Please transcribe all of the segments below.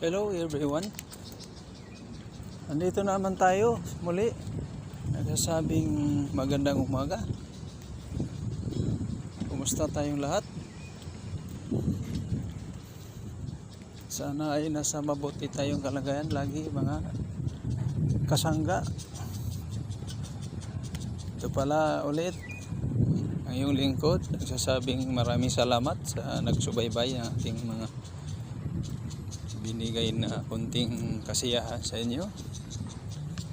Hello everyone. Andito naman tayo muli. Nagsasabing magandang umaga. Kumusta tayong lahat? Sana ay nasa mabuti tayong kalagayan lagi mga kasangga. Ito pala ulit ang iyong lingkod. Nagsasabing maraming salamat sa nagsubaybay ng ating mga binigay na kunting kasiyahan sa inyo.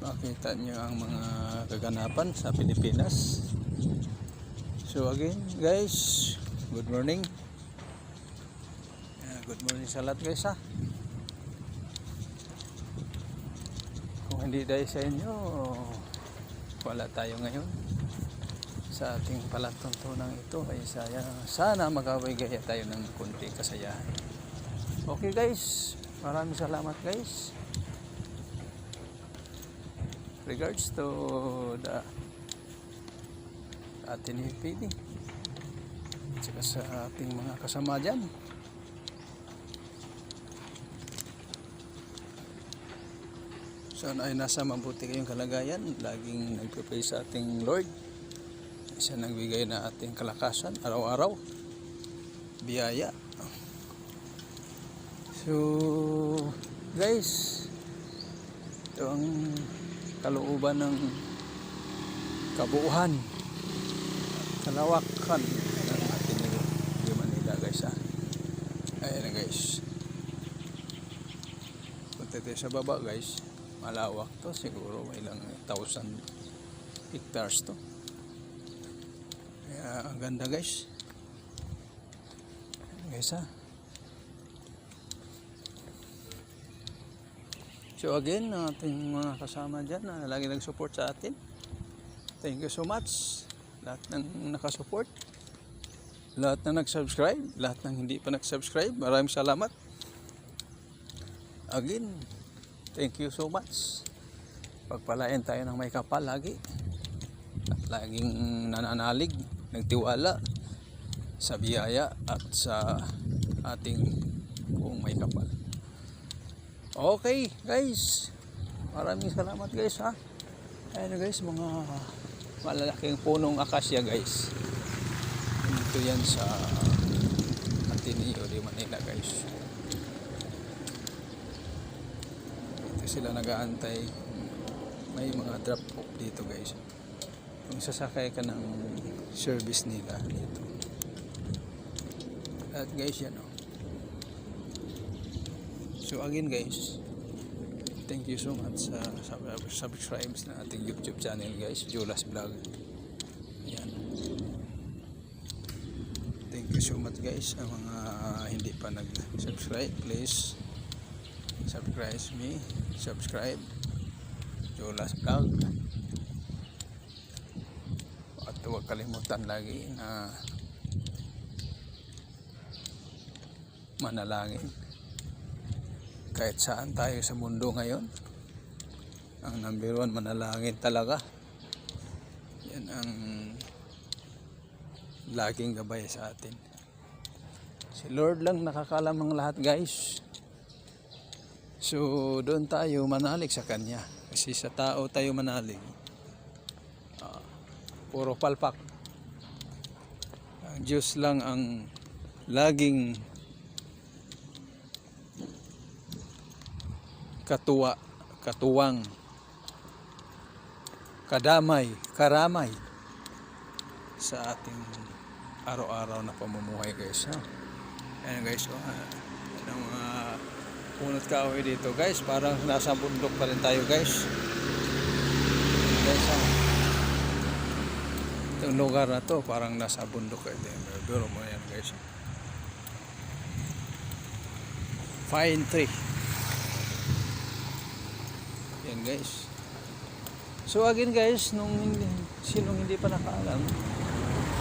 Makita nyo ang mga kaganapan sa Pilipinas. So again guys, good morning. Good morning sa lahat guys ha. Kung hindi dahil sa inyo, wala tayo ngayon sa ating palatuntunan ito ay sana makabigay tayo ng kunting kasayahan. Okay guys, maraming salamat guys. Regards to the ating PD at saka sa ating mga kasama dyan. Sana ay nasa mabuti kayong kalagayan. Laging nagpipray sa ating Lord. Siya nagbigay na ating kalakasan araw-araw, biyaya. So guys, ito ang kalooban ng kabuuhan, kalawakan ng ating New Manila guys ha. Ayan na guys, punta tayo sa baba guys. Malawak to, siguro ilang 1,000 hectares to. Kaya ang ganda guys. Guys ha. So again, ang ating mga kasama dyan na lagi nag-support sa atin. Thank you so much. Lahat ng nakasupport, lahat na nag-subscribe, lahat ng hindi pa nag-subscribe, maraming salamat. Again, thank you so much. Pagpalain tayo ng may kapal lagi. At laging nananalig, nagtiwala sa biyaya at sa ating kung may kapal. Okay guys, maraming salamat guys ha. Ayan guys, mga malalaking punong akasya guys. Dito yan sa Ateneo de Manila guys. Dito sila nag-aantay. May mga drop off dito guys. Kung sasakay ka ng service nila dito. At guys yan o. So again guys, thank you so much sa subscribes na ating YouTube channel guys, Jolas Vlog. Ayan. Thank you so much guys. Ang mga hindi pa nag-subscribe, please subscribe Jolas Vlog. At huwag kalimutan lagi na manalangin. Kahit saan tayo sa mundo ngayon, ang number 1 manalangin talaga. Yan ang laging gabay sa atin. Si Lord lang nakakalam ng lahat guys. So doon tayo manalig sa Kanya. Kasi sa tao tayo manalig, puro palpak. Ang Diyos lang ang laging katuwang, karamay sa ating araw-araw na pamumuhay guys ha. Ayan guys, ang mga punot kahoy dito guys, parang nasa bundok pa rin tayo guys. Guys ha, itong lugar na to parang nasa bundok kayo. Pero mo yan guys, fine tree yan guys. So again guys, sinong hindi pa nakaalam,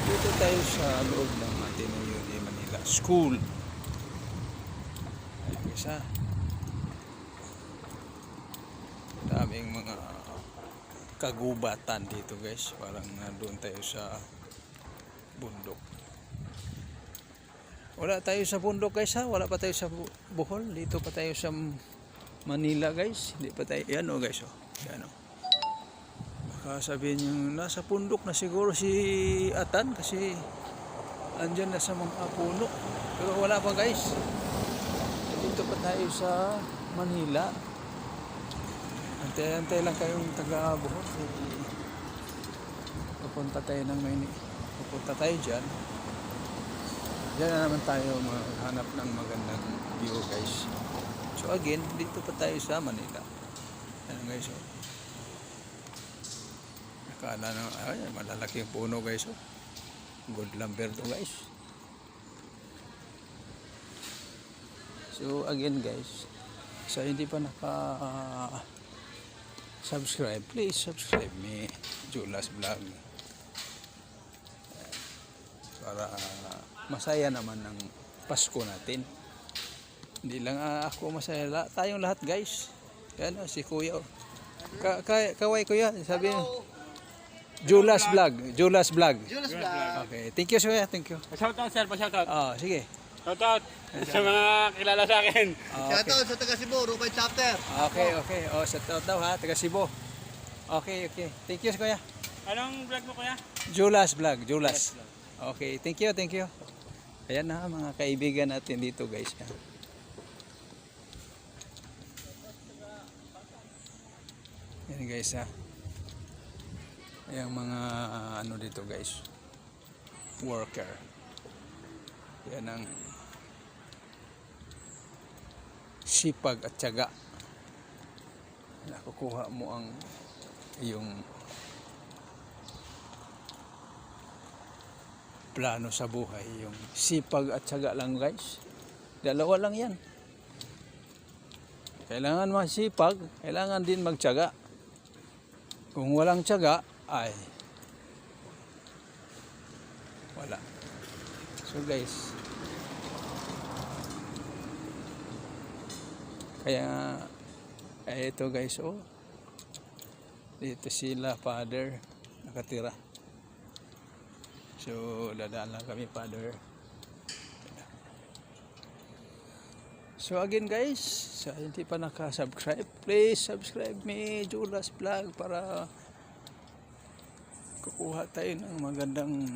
dito tayo sa loob ng Ateneo de Manila School. Ayan guys ha, daming mga kagubatan dito guys, parang doon tayo sa bundok. Wala tayo sa bundok guys ha. Wala pa tayo sa Bohol. Dito pa tayo sa Manila guys. Hindi pa tayo. Yan o guys o. Yan o. Baka sabihin yung nasa bundok na siguro si Atan kasi andyan na sa mga puno. Pero wala pa guys. Dito pa tayo sa Manila. Antay-antay lang kayong taga Bohol. Pupunta tayo ng Maynila. Pupunta tayo dyan. Diyan na naman tayo maghanap ng magandang view guys. So again, dito pa tayo sa Manila. Ayan guys oh. Nakala na, ay, malalaki yung puno guys oh. Good lumber to guys. So again guys, sa hindi pa subscribe, please subscribe me, Julas Vlog. Para masaya naman ng Pasko natin. Hindi lang ako masaya, tayong lahat guys. Yan si Kuya. Kaway Kuya, sabi niyo. Julas Vlog, Julas Vlog. Julas Vlog. Okay, thank you Kuya, thank you. Shoutout sir, pa-shoutout. Sige. Shoutout sa mga kilala sa akin. Shoutout sa taga Cebu, Rupay Chapter. Okay. Shoutout daw ha, taga Cebu. Okay. Thank you Kuya. Anong vlog mo kuya? Julas Vlog, Julas. Okay, thank you. Ayan na mga kaibigan natin dito guys. Yan guys ha. Ayan mga ano dito guys. Worker. Yan ang sipag at tiyaga. Nakukuha mo ang iyong plano sa buhay, yung sipag at tiyaga lang guys. Dalawa lang yan. Kailangan masipag, kailangan din magtiyaga. Kung walang tiyaga, ay wala. So guys, kaya ito guys oh, dito sila father nakatira. So, dadaan lang kami, Father. So, again guys, sa hindi pa naka-subscribe, please subscribe me, Julas Vlog, para kukuha tayo ng magandang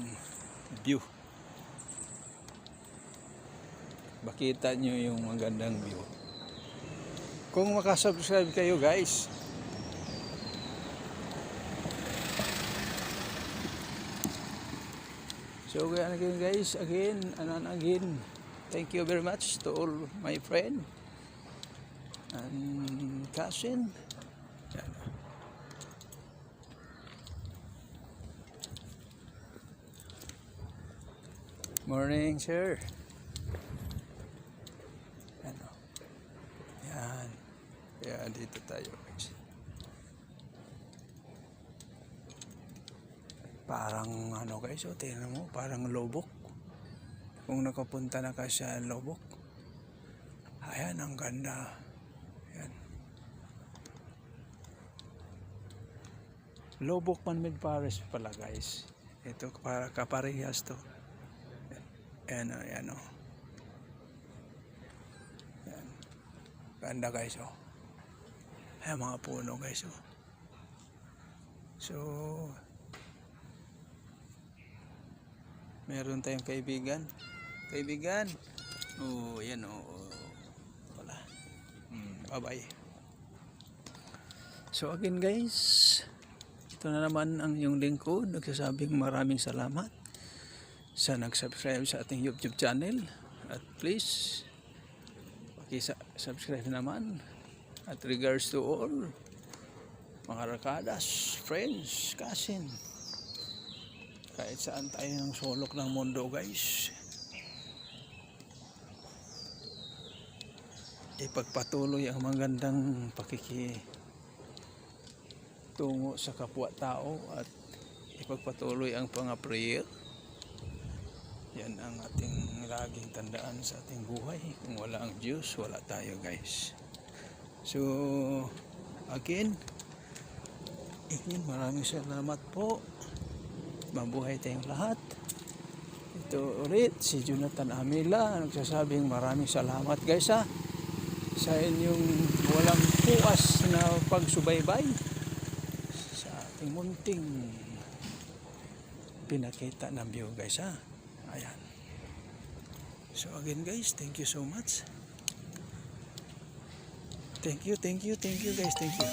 view. Makita nyo yung magandang view. Kung makasubscribe kayo guys, so again guys, again, thank you very much to all my friend and cousin. Yan. Morning sir. Ano? Yan. Yan, dito tayo guys. Parang ano guys, oh, tingnan mo, parang Lobok. Kung nakapunta na ka sa Lobok. Ayan, ang ganda. Ayan. Lobok Man-made Forest pala guys. Ito para kaparehas to. Ayan o, ayan o. Ayan. Ganda guys o. Ayan mga puno guys o. So, meron tayong kaibigan. Oh, yan oh. Wala. Bye-bye. So again guys, ito na naman ang yung lingkod. Nagsasabing maraming salamat sa nag-subscribe sa ating YouTube channel. At please, paki-subscribe naman. At regards to all mga rakadas, friends, cousin, kahit saan tayo ng sulok ng mundo guys, ipagpatuloy ang magandang pakikitungo sa kapwa-tao at ipagpatuloy ang prayer. Yan ang ating laging tandaan sa ating buhay. Kung wala ang Diyos, wala tayo guys. So again, maraming salamat po. Mabuhay tayong lahat. ito ulit si Jonathan Amila nagsasabing maraming salamat guys sa inyong walang puas na pagsubaybay sa ating munting pinakita ng view guys ayan. So again guys, thank you so much. Thank you guys, thank you.